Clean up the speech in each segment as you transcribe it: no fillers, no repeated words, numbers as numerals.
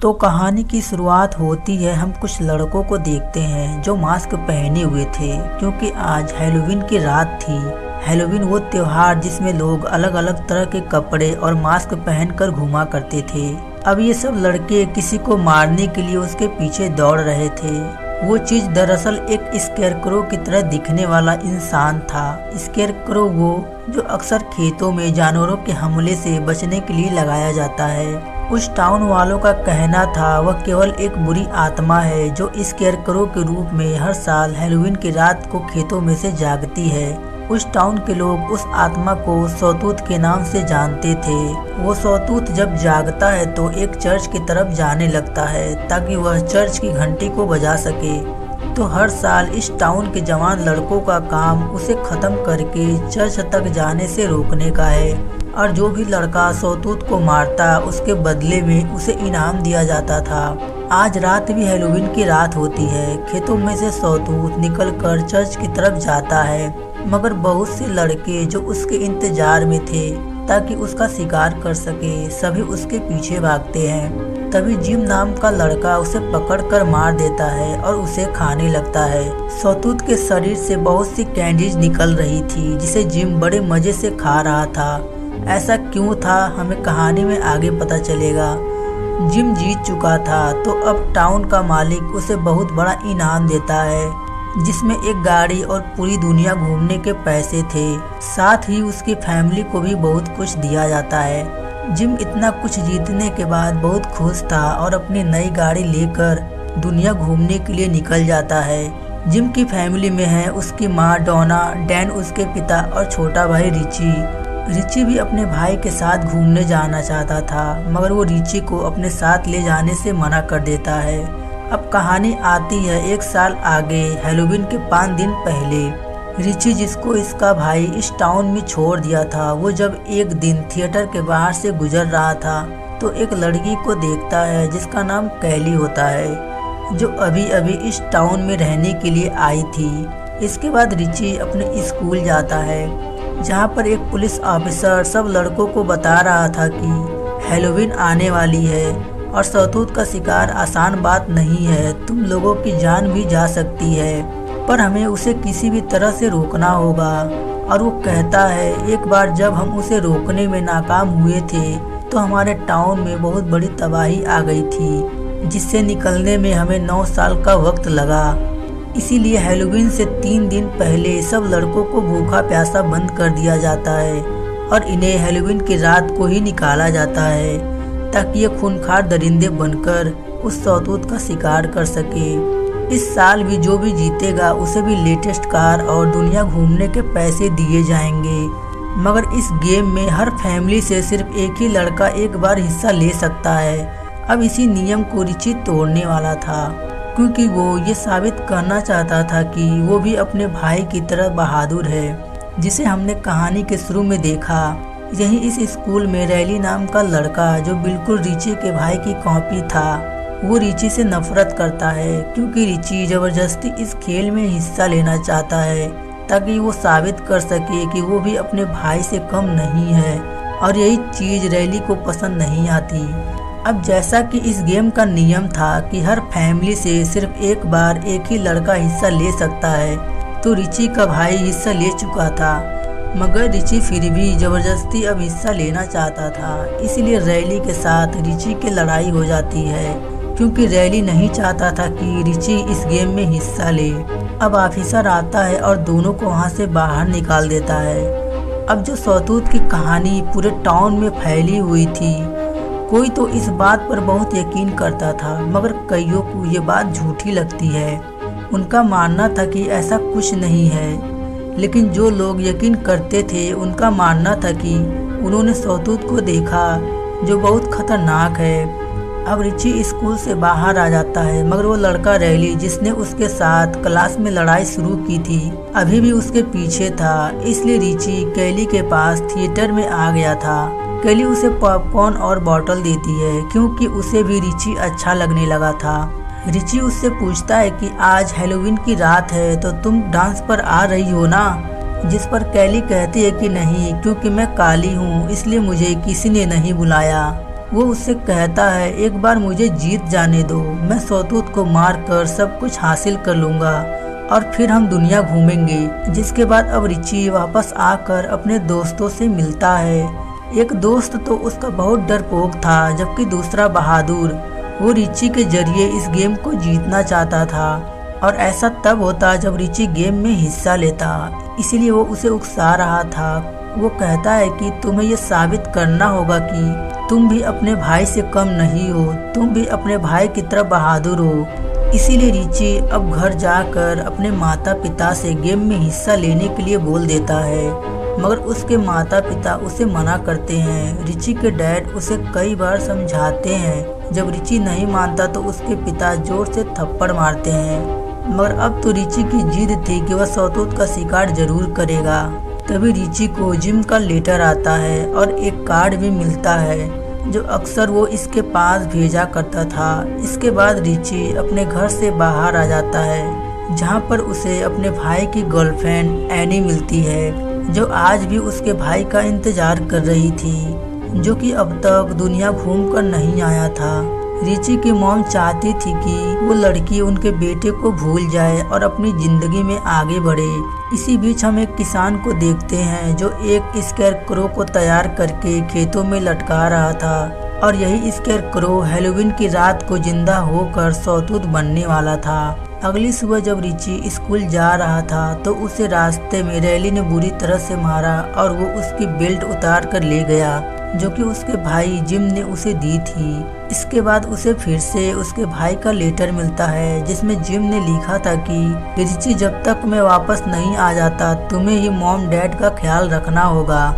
तो कहानी की शुरुआत होती है, हम कुछ लड़कों को देखते हैं जो मास्क पहने हुए थे क्योंकि आज हैलोवीन की रात थी। हैलोवीन वो त्योहार जिसमें लोग अलग अलग तरह के कपड़े और मास्क पहनकर घुमा करते थे। अब ये सब लड़के किसी को मारने के लिए उसके पीछे दौड़ रहे थे। वो चीज दरअसल एक स्केरक्रो की तरह दिखने वाला इंसान था। स्केरक्रो वो जो अक्सर खेतों में जानवरों के हमले से बचने के लिए लगाया जाता है। उस टाउन वालों का कहना था वह केवल एक बुरी आत्मा है जो स्केरक्रो के रूप में हर साल हैलोवीन की रात को खेतों में से जागती है। उस टाउन के लोग उस आत्मा को सौतूत के नाम से जानते थे। वो सौतूत जब जागता है तो एक चर्च की तरफ जाने लगता है ताकि वह चर्च की घंटी को बजा सके। तो हर साल इस टाउन के जवान लड़कों का काम उसे खत्म करके चर्च तक जाने से रोकने का है, और जो भी लड़का सौतूत को मारता उसके बदले में उसे इनाम दिया जाता था। आज रात भी हैलोवीन की रात होती है। खेतों में से सौतूत निकलकर चर्च की तरफ जाता है, मगर बहुत से लड़के जो उसके इंतजार में थे ताकि उसका शिकार कर सके, सभी उसके पीछे भागते हैं। तभी जिम नाम का लड़का उसे पकड़कर मार देता है और उसे खाने लगता है। सौतूत के शरीर से बहुत सी कैंडीज निकल रही थी जिसे जिम बड़े मजे से खा रहा था। ऐसा क्यों था हमें कहानी में आगे पता चलेगा। जिम जीत चुका था तो अब टाउन का मालिक उसे बहुत बड़ा इनाम देता है जिसमें एक गाड़ी और पूरी दुनिया घूमने के पैसे थे। साथ ही उसकी फैमिली को भी बहुत कुछ दिया जाता है। जिम इतना कुछ जीतने के बाद बहुत खुश था और अपनी नई गाड़ी लेकर दुनिया घूमने के लिए निकल जाता है। जिम की फैमिली में है उसकी माँ डोना, डैन उसके पिता और छोटा भाई रिची। रिची भी अपने भाई के साथ घूमने जाना चाहता था, मगर वो रिची को अपने साथ ले जाने से मना कर देता है। अब कहानी आती है एक साल आगे, हैलोवीन के 5 दिन पहले। रिची जिसको इसका भाई इस टाउन में छोड़ दिया था, वो जब एक दिन थिएटर के बाहर से गुजर रहा था तो एक लड़की को देखता है जिसका नाम कैली होता है, जो अभी अभी इस टाउन में रहने के लिए आई थी। इसके बाद रिची अपने स्कूल जाता है जहाँ पर एक पुलिस ऑफिसर सब लड़कों को बता रहा था कि हैलोवीन आने वाली है और सौतूत का शिकार आसान बात नहीं है, तुम लोगों की जान भी जा सकती है, पर हमें उसे किसी भी तरह से रोकना होगा। और वो कहता है एक बार जब हम उसे रोकने में नाकाम हुए थे तो हमारे टाउन में बहुत बड़ी तबाही आ गई थी जिससे निकलने में हमें 9 साल का वक्त लगा। इसीलिए हैलोवीन से 3 दिन पहले सब लड़कों को भूखा प्यासा बंद कर दिया जाता है और इन्हें हैलोवीन की रात को ही निकाला जाता है ताकि ये खूंखार दरिंदे बनकर उस सौतूत का शिकार कर सके। इस साल भी जो भी जीतेगा उसे भी लेटेस्ट कार और दुनिया घूमने के पैसे दिए जाएंगे, मगर इस गेम में हर फैमिली से सिर्फ एक ही लड़का एक बार हिस्सा ले सकता है। अब इसी नियम को रिची तोड़ने वाला था क्योंकि वो ये साबित करना चाहता था कि वो भी अपने भाई की तरह बहादुर है जिसे हमने कहानी के शुरू में देखा। यही इस स्कूल में रैली नाम का लड़का जो बिल्कुल रिची के भाई की कॉपी था, वो रिची से नफरत करता है क्योंकि रिची जबरदस्ती इस खेल में हिस्सा लेना चाहता है ताकि वो साबित कर सके कि वो भी अपने भाई से कम नहीं है, और यही चीज रैली को पसंद नहीं आती। अब जैसा कि इस गेम का नियम था कि हर फैमिली से सिर्फ एक बार एक ही लड़का हिस्सा ले सकता है, तो रिची का भाई हिस्सा ले चुका था, मगर रिची फिर भी जबरदस्ती अब हिस्सा लेना चाहता था। इसलिए रैली के साथ रिची की लड़ाई हो जाती है क्योंकि रैली नहीं चाहता था कि रिची इस गेम में हिस्सा ले। अब ऑफिसर आता है और दोनों को वहां से बाहर निकाल देता है। अब जो सौतूत की कहानी पूरे टाउन में फैली हुई थी, कोई तो इस बात पर बहुत यकीन करता था, मगर कईयों को ये बात झूठी लगती है। उनका मानना था कि ऐसा कुछ नहीं है, लेकिन जो लोग यकीन करते थे उनका मानना था कि उन्होंने सौतूत को देखा जो बहुत खतरनाक है। अब रिची स्कूल से बाहर आ जाता है, मगर वो लड़का रैली जिसने उसके साथ क्लास में लड़ाई शुरू की थी अभी भी उसके पीछे था। इसलिए रिची कैली के पास थिएटर में आ गया था। कैली उसे पॉपकॉर्न और बॉटल देती है क्योंकि उसे भी रिची अच्छा लगने लगा था। रिची उससे पूछता है कि आज हैलोवीन की रात है तो तुम डांस पर आ रही हो ना, जिस पर कैली कहती है कि नहीं, क्योंकि मैं काली हूँ इसलिए मुझे किसी ने नहीं बुलाया। वो उससे कहता है एक बार मुझे जीत जाने दो, मैं सौतूत को मार कर सब कुछ हासिल कर लूँगा और फिर हम दुनिया घूमेंगे। जिसके बाद अब रिची वापस आकर अपने दोस्तों से मिलता है। एक दोस्त तो उसका बहुत डरपोक था, जबकि दूसरा बहादुर। वो रिची के जरिए इस गेम को जीतना चाहता था और ऐसा तब होता जब रिची गेम में हिस्सा लेता, इसीलिए वो उसे उकसा रहा था। वो कहता है कि तुम्हें ये साबित करना होगा कि तुम भी अपने भाई से कम नहीं हो, तुम भी अपने भाई की तरह बहादुर हो। इसीलिए रिची अब घर जाकर अपने माता पिता से गेम में हिस्सा लेने के लिए बोल देता है, मगर उसके माता पिता उसे मना करते हैं। रिची के डैड उसे कई बार समझाते हैं। जब रिची नहीं मानता तो उसके पिता जोर से थप्पड़ मारते हैं, मगर अब तो रिची की जिद थी कि वह सौतूत का शिकार जरूर करेगा। तभी रिची को जिम का लेटर आता है और एक कार्ड भी मिलता है जो अक्सर वो इसके पास भेजा करता था। इसके बाद रिची अपने घर से बाहर आ जाता है, जहाँ पर उसे अपने भाई की गर्लफ्रेंड एनी मिलती है, जो आज भी उसके भाई का इंतजार कर रही थी, जो कि अब तक दुनिया घूमकर नहीं आया था। रिची की मॉम चाहती थी कि वो लड़की उनके बेटे को भूल जाए और अपनी जिंदगी में आगे बढ़े। इसी बीच हम एक किसान को देखते हैं जो एक स्केरक्रो को तैयार करके खेतों में लटका रहा था, और यही स्केरक्रो हैलोवीन की रात को जिंदा होकर सौतूत बनने वाला था। अगली सुबह जब रिची स्कूल जा रहा था तो उसे रास्ते में रैली ने बुरी तरह से मारा और वो उसकी बेल्ट उतार कर ले गया, जो कि उसके भाई जिम ने उसे दी थी। इसके बाद उसे फिर से उसके भाई का लेटर मिलता है, जिसमें जिम ने लिखा था कि रिची जब तक मैं वापस नहीं आ जाता तुम्हें ही मॉम डैड का ख्याल रखना होगा।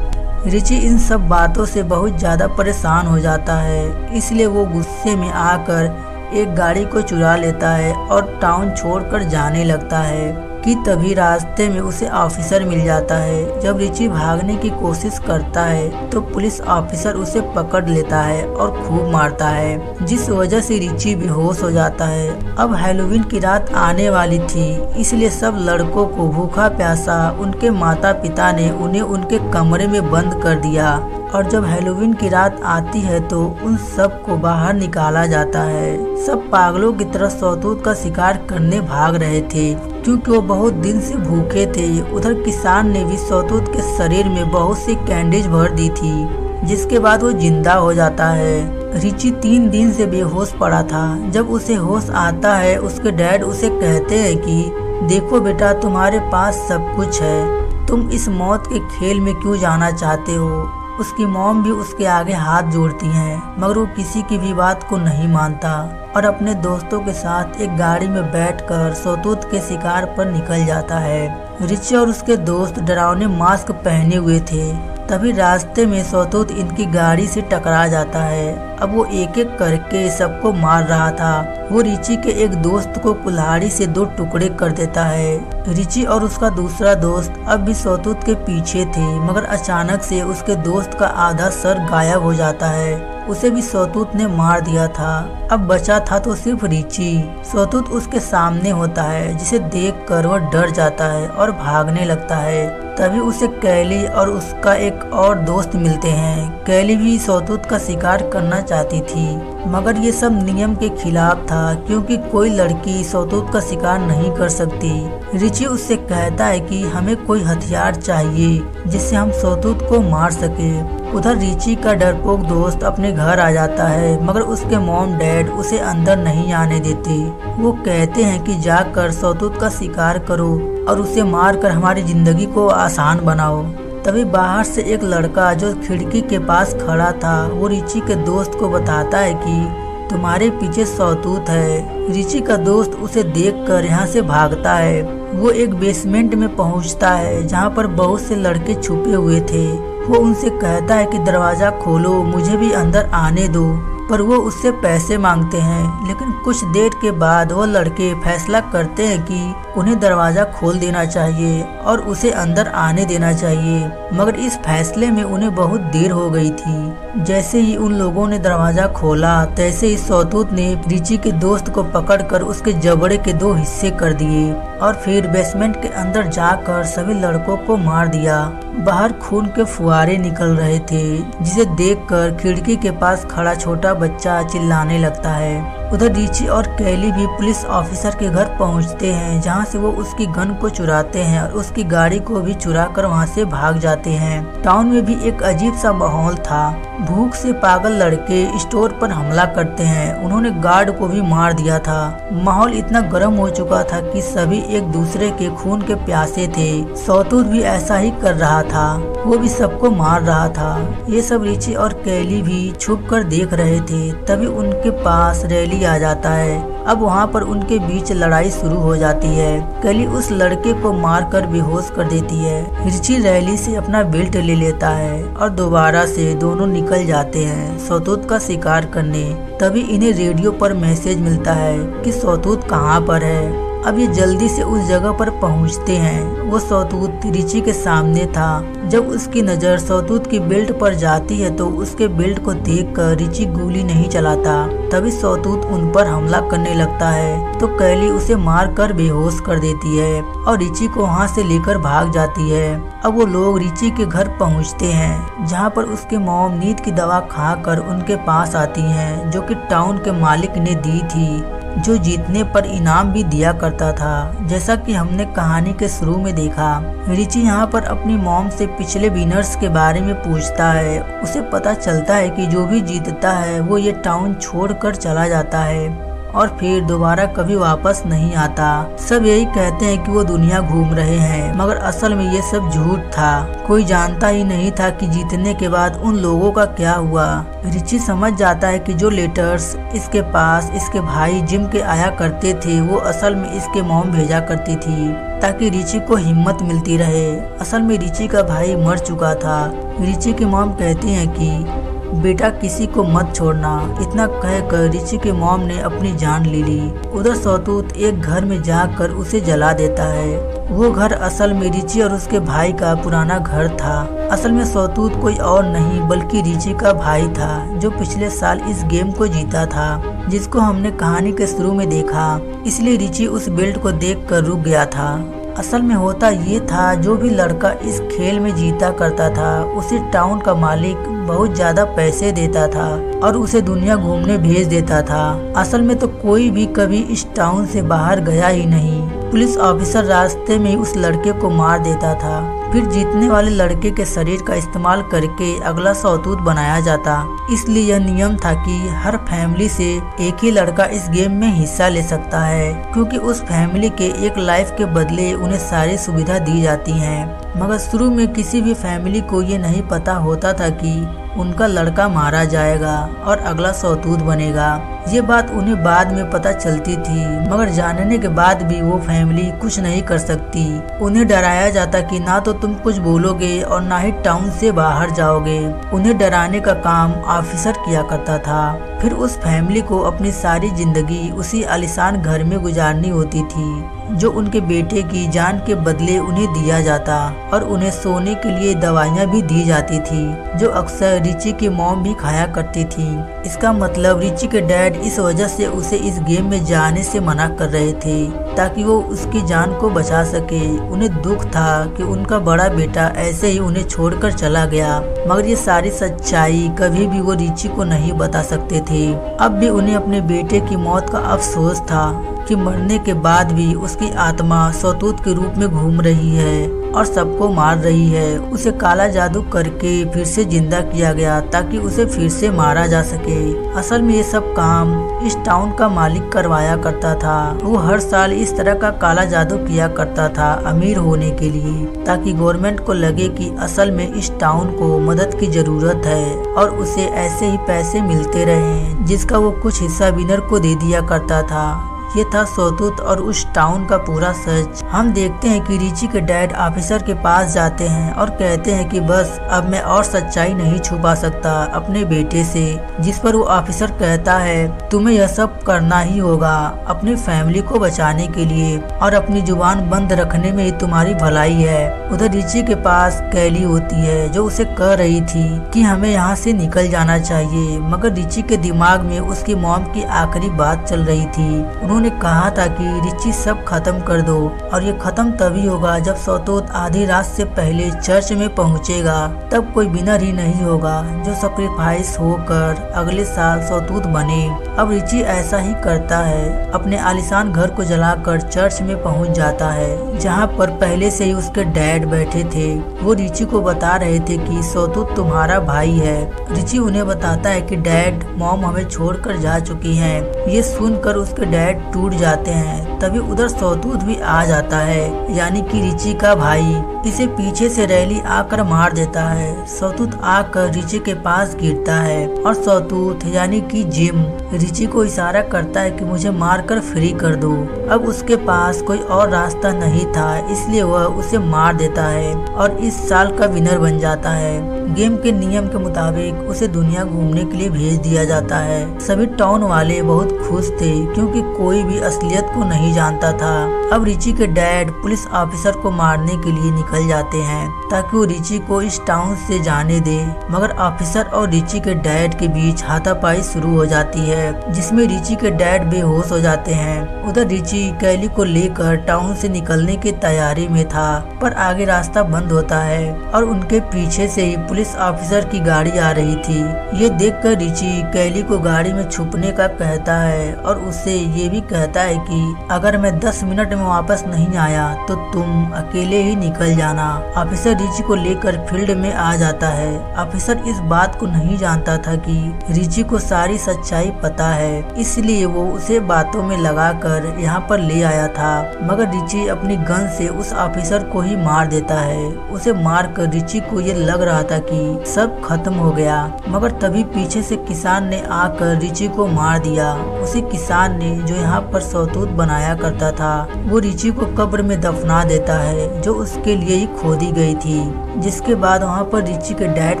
रिची इन सब बातों से बहुत ज्यादा परेशान हो जाता है, इसलिए वो गुस्से में आकर एक गाड़ी को चुरा लेता है और टाउन छोड़कर जाने लगता है कि तभी रास्ते में उसे ऑफिसर मिल जाता है। जब रिची भागने की कोशिश करता है तो पुलिस ऑफिसर उसे पकड़ लेता है और खूब मारता है, जिस वजह से रिची बेहोश हो जाता है। अब हैलोवीन की रात आने वाली थी, इसलिए सब लड़कों को भूखा प्यासा उनके माता पिता ने उन्हें उनके कमरे में बंद कर दिया, और जब हैलोवीन की रात आती है तो उन सब को बाहर निकाला जाता है। सब पागलों की तरह सौतूत का शिकार करने भाग रहे थे, क्योंकि वो बहुत दिन से भूखे थे। उधर किसान ने भी सौतूत के शरीर में बहुत सी कैंडीज भर दी थी, जिसके बाद वो जिंदा हो जाता है। रिची 3 दिन से बेहोश पड़ा था। जब उसे होश आता है उसके डैड उसे कहते हैं कि देखो बेटा, तुम्हारे पास सब कुछ है, तुम इस मौत के खेल में क्यों जाना चाहते हो। उसकी मॉम भी उसके आगे हाथ जोड़ती हैं, मगर वो किसी की भी बात को नहीं मानता और अपने दोस्तों के साथ एक गाड़ी में बैठकर सौतूत के शिकार पर निकल जाता है। रिची और उसके दोस्त डरावने मास्क पहने हुए थे। तभी रास्ते में सौतूत इनकी गाड़ी से टकरा जाता है। अब वो एक एक करके सबको मार रहा था। वो रिची के एक दोस्त को कुल्हाड़ी से 2 टुकड़े कर देता है। रिची और उसका दूसरा दोस्त अब भी सौतूत के पीछे थे, मगर अचानक से उसके दोस्त का आधा सर गायब हो जाता है। उसे भी सौतूत ने मार दिया था। अब बचा था तो सिर्फ रिची। सौतूत उसके सामने होता है, जिसे देखकर वह डर जाता है और भागने लगता है। तभी उसे कैली और उसका एक और दोस्त मिलते हैं। कैली भी सौतूत का शिकार करना चाहती थी, मगर ये सब नियम के खिलाफ था, क्योंकि कोई लड़की सौतूत का शिकार नहीं कर सकती। रिची उससे कहता है कि हमें कोई हथियार चाहिए जिससे हम सौतूत को मार सके। उधर रिची का डरपोक दोस्त अपने घर आ जाता है, मगर उसके मॉम डैड उसे अंदर नहीं आने देते। वो कहते हैं कि जाकर सौतूत का शिकार करो और उसे मारकर हमारी जिंदगी को आसान बनाओ। तभी बाहर से एक लड़का जो खिड़की के पास खड़ा था, वो रिची के दोस्त को बताता है कि तुम्हारे पीछे सौतूत है। रिची का दोस्त उसे देखकर यहाँ से भागता है। वो एक बेसमेंट में पहुँचता है, जहाँ पर बहुत से लड़के छुपे हुए थे। वो उनसे कहता है कि दरवाजा खोलो, मुझे भी अंदर आने दो, पर वो उससे पैसे मांगते हैं। लेकिन कुछ देर के बाद वो लड़के फैसला करते हैं कि उन्हें दरवाजा खोल देना चाहिए और उसे अंदर आने देना चाहिए, मगर इस फैसले में उन्हें बहुत देर हो गई थी। जैसे ही उन लोगों ने दरवाजा खोला, तैसे ही सौतूत ने रिची के दोस्त को पकड़कर उसके जबड़े के 2 हिस्से कर दिए और फिर बेसमेंट के अंदर जाकर सभी लड़कों को मार दिया। बाहर खून के फुहारे निकल रहे थे, जिसे देखकर खिड़की के पास खड़ा छोटा बच्चा चिल्लाने लगता है। उधर रिची और कैली भी पुलिस ऑफिसर के घर पहुंचते हैं, जहां से वो उसकी गन को चुराते हैं और उसकी गाड़ी को भी चुरा कर वहाँ से भाग जाते हैं। टाउन में भी एक अजीब सा माहौल था। भूख से पागल लड़के स्टोर पर हमला करते हैं। उन्होंने गार्ड को भी मार दिया था। माहौल इतना गर्म हो चुका था कि सभी एक दूसरे के खून के प्यासे थे। सौतूत भी ऐसा ही कर रहा था, वो भी सबको मार रहा था। ये सब रिची और कैली भी छुप कर देख रहे थे। तभी उनके पास रैली आ जाता है। अब वहाँ पर उनके बीच लड़ाई शुरू हो जाती है। कैली उस लड़के को मारकर बेहोश कर देती है। रिची रैली से अपना बेल्ट ले लेता है और दोबारा से दोनों निकल जाते हैं सौतूत का शिकार करने। तभी इन्हें रेडियो पर मैसेज मिलता है कि सौतूत कहाँ पर है। अब ये जल्दी से उस जगह पर पहुंचते हैं। वो सौतूत रिची के सामने था। जब उसकी नज़र सौतूत की बेल्ट पर जाती है तो उसके बेल्ट को देखकर रिची गोली नहीं चलाता। तभी सौतूत उन पर हमला करने लगता है तो कैली उसे मार कर बेहोश कर देती है और रिची को वहाँ से लेकर भाग जाती है। अब वो लोग रिची के घर पहुँचते हैं, जहाँ पर उसके मॉम नींद की दवा खाकर उनके पास आती हैं, जो कि टाउन के मालिक ने दी थी, जो जीतने पर इनाम भी दिया करता था। जैसा कि हमने कहानी के शुरू में देखा, रिची यहाँ पर अपनी मॉम से पिछले विनर्स के बारे में पूछता है। उसे पता चलता है कि जो भी जीतता है वो ये टाउन छोड़कर चला जाता है और फिर दोबारा कभी वापस नहीं आता। सब यही कहते हैं कि वो दुनिया घूम रहे हैं, मगर असल में ये सब झूठ था। कोई जानता ही नहीं था कि जीतने के बाद उन लोगों का क्या हुआ। रिची समझ जाता है कि जो लेटर्स इसके पास इसके भाई जिम के आया करते थे वो असल में इसके मॉम भेजा करती थी, ताकि रिची को हिम्मत मिलती रहे। असल में रिची का भाई मर चुका था। रिची की मॉम कहती है कि बेटा किसी को मत छोड़ना। इतना कहकर रिची के मॉम ने अपनी जान ले ली। उधर सौतूत एक घर में जाकर उसे जला देता है। वो घर असल में रिची और उसके भाई का पुराना घर था। असल में सौतूत कोई और नहीं बल्कि रिची का भाई था, जो पिछले साल इस गेम को जीता था, जिसको हमने कहानी के शुरू में देखा। इसलिए रिची उस बेल्ट को देखकर रुक गया था। असल में होता ये था, जो भी लड़का इस खेल में जीता करता था उसे टाउन का मालिक बहुत ज्यादा पैसे देता था और उसे दुनिया घूमने भेज देता था। असल में तो कोई भी कभी इस टाउन से बाहर गया ही नहीं। पुलिस ऑफिसर रास्ते में उस लड़के को मार देता था। फिर जीतने वाले लड़के के शरीर का इस्तेमाल करके अगला सौतूत बनाया जाता। इसलिए यह नियम था कि हर फैमिली से एक ही लड़का इस गेम में हिस्सा ले सकता है, क्योंकि उस फैमिली के एक लाइफ के बदले उन्हें सारी सुविधा दी जाती हैं। मगर शुरू में किसी भी फैमिली को ये नहीं पता होता था कि उनका लड़का मारा जाएगा और अगला सौतूत बनेगा। ये बात उन्हें बाद में पता चलती थी, मगर जानने के बाद भी वो फैमिली कुछ नहीं कर सकती। उन्हें डराया जाता कि ना तो तुम कुछ बोलोगे और ना ही टाउन से बाहर जाओगे। उन्हें डराने का काम ऑफिसर किया करता था। फिर उस फैमिली को अपनी सारी जिंदगी उसी आलीशान घर में गुजारनी होती थी, जो उनके बेटे की जान के बदले उन्हें दिया जाता, और उन्हें सोने के लिए दवाइयाँ भी दी जाती थी, जो अक्सर रिची की मॉम भी खाया करती थी। इसका मतलब रिची के डैड इस वजह से उसे इस गेम में जाने से मना कर रहे थे, ताकि वो उसकी जान को बचा सके। उन्हें दुख था कि उनका बड़ा बेटा ऐसे ही उन्हें छोड़कर चला गया, मगर ये सारी सच्चाई कभी भी वो रिची को नहीं बता सकते थे। अब भी उन्हें अपने बेटे की मौत का अफसोस था कि मरने के बाद भी उसकी आत्मा सौतूत के रूप में घूम रही है और सबको मार रही है। उसे काला जादू करके फिर से जिंदा किया गया ताकि उसे फिर से मारा जा सके। असल में ये सब काम इस टाउन का मालिक करवाया करता था। वो हर साल इस तरह का काला जादू किया करता था अमीर होने के लिए, ताकि गवर्नमेंट को लगे कि असल में इस टाउन को मदद की जरूरत है और उसे ऐसे ही पैसे मिलते रहे, जिसका वो कुछ हिस्सा विनर को दे दिया करता था। ये था सौतूत और उस टाउन का पूरा सच। हम देखते हैं कि रिची के डैड ऑफिसर के पास जाते हैं और कहते हैं कि बस अब मैं और सच्चाई नहीं छुपा सकता अपने बेटे से, जिस पर वो ऑफिसर कहता है तुम्हें यह सब करना ही होगा अपनी फैमिली को बचाने के लिए और अपनी जुबान बंद रखने में ही तुम्हारी भलाई है। उधर रिची के पास कैली होती है जो उसे कह रही थी कि हमें यहाँ से निकल जाना चाहिए, मगर रिची के दिमाग में उसकी मॉम की आखिरी बात चल रही थी। उन्होंने कहा था कि रिची सब खत्म कर दो और ये खत्म तभी होगा जब सौतूत आधी रात से पहले चर्च में पहुंचेगा। तब कोई विनर ही नहीं होगा जो सैक्रिफाइस होकर अगले साल सौतूत बने। अब रिची ऐसा ही करता है, अपने आलीशान घर को जलाकर चर्च में पहुंच जाता है जहां पर पहले से ही उसके डैड बैठे थे। वो रिची को बता रहे थे कि सौतूत तुम्हारा भाई है। रिची उन्हें बताता है कि डैड मॉम हमें छोड़कर जा चुकी हैं। ये सुनकर उसके डैड टूट जाते हैं। तभी उधर सौतूत भी आ जाता है, यानी कि रिची का भाई। इसे पीछे से रैली आकर मार देता है। सौतूत आकर रिची के पास गिरता है और सौतूत यानी कि जिम रिची को इशारा करता है कि मुझे मारकर फ्री कर दो। अब उसके पास कोई और रास्ता नहीं था, इसलिए वह उसे मार देता है और इस साल का विनर बन जाता है। गेम के नियम के मुताबिक उसे दुनिया घूमने के लिए भेज दिया जाता है। सभी टाउन वाले बहुत खुश थे क्योंकि कोई भी असलियत को नहीं जानता था। अब रिची के डैड पुलिस ऑफिसर को मारने के लिए निकल जाते हैं ताकि वो रिची को इस टाउन से जाने दे, मगर ऑफिसर और रिची के डैड के बीच हाथापाई शुरू हो जाती है जिसमें रिची के डैड बेहोश हो जाते हैं। उधर रिची कैली को लेकर टाउन से निकलने की तैयारी में था, पर आगे रास्ता बंद होता है और उनके पीछे से ही पुलिस ऑफिसर की गाड़ी आ रही थी। ये देखकर रिची कैली को गाड़ी में छुपने का कहता है और उससे ये भी कहता है कि अगर मैं 10 मिनट में वापस नहीं आया तो तुम अकेले ही निकल जाना। ऑफिसर रिची को लेकर फील्ड में आ जाता है। ऑफिसर इस बात को नहीं जानता था कि रिची को सारी सच्चाई पता है, इसलिए वो उसे बातों में लगाकर यहाँ पर ले आया था, मगर रिची अपनी गन से उस ऑफिसर को ही मार देता है। उसे मारकर रिची को ये लग रहा था कि सब खत्म हो गया, मगर तभी पीछे से किसान ने आकर रिची को मार दिया। उसी किसान ने जो यहाँ पर सौतूत बनाया करता था, वो रिची को कब्र में दफना देता है जो उसके लिए ही खोदी गई थी। जिसके बाद वहाँ पर रिची के डैड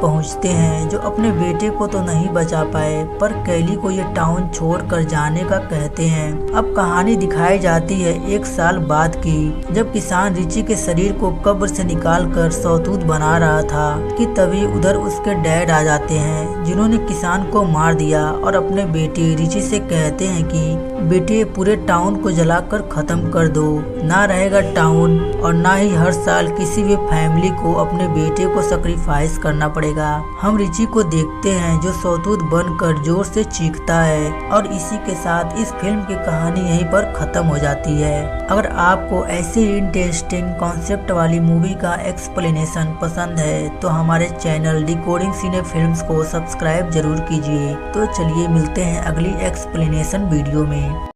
पहुँचते हैं जो अपने बेटे को तो नहीं बचा पाए पर कैली को ये टाउन छोड़कर जाने का कहते हैं। अब कहानी दिखाई जाती है 1 साल बाद की, जब किसान रिची के शरीर को कब्र से निकालकर सौतूत बना रहा था कि तभी उधर उसके डैड आ जाते हैं जिन्होंने किसान को मार दिया और अपने बेटे रिची से कहते हैं कि बेटे पूरे टाउन को जलाकर खत्म कर दो, ना रहेगा टाउन और ना ही हर साल किसी भी फैमिली को अपने बेटे को सैक्रिफाइस करना पड़ेगा। हम रिची को देखते हैं जो सौतूत बनकर जोर से चीखता है और इसी के साथ इस फिल्म की कहानी यहीं पर खत्म हो जाती है। अगर आपको ऐसे इंटरेस्टिंग कॉन्सेप्ट वाली मूवी का एक्सप्लेनेशन पसंद है तो हमारे चैनल डिकोडिंग सिने फिल्म्स को सब्सक्राइब जरूर कीजिए। तो चलिए मिलते हैं अगली एक्सप्लेनेशन वीडियो में।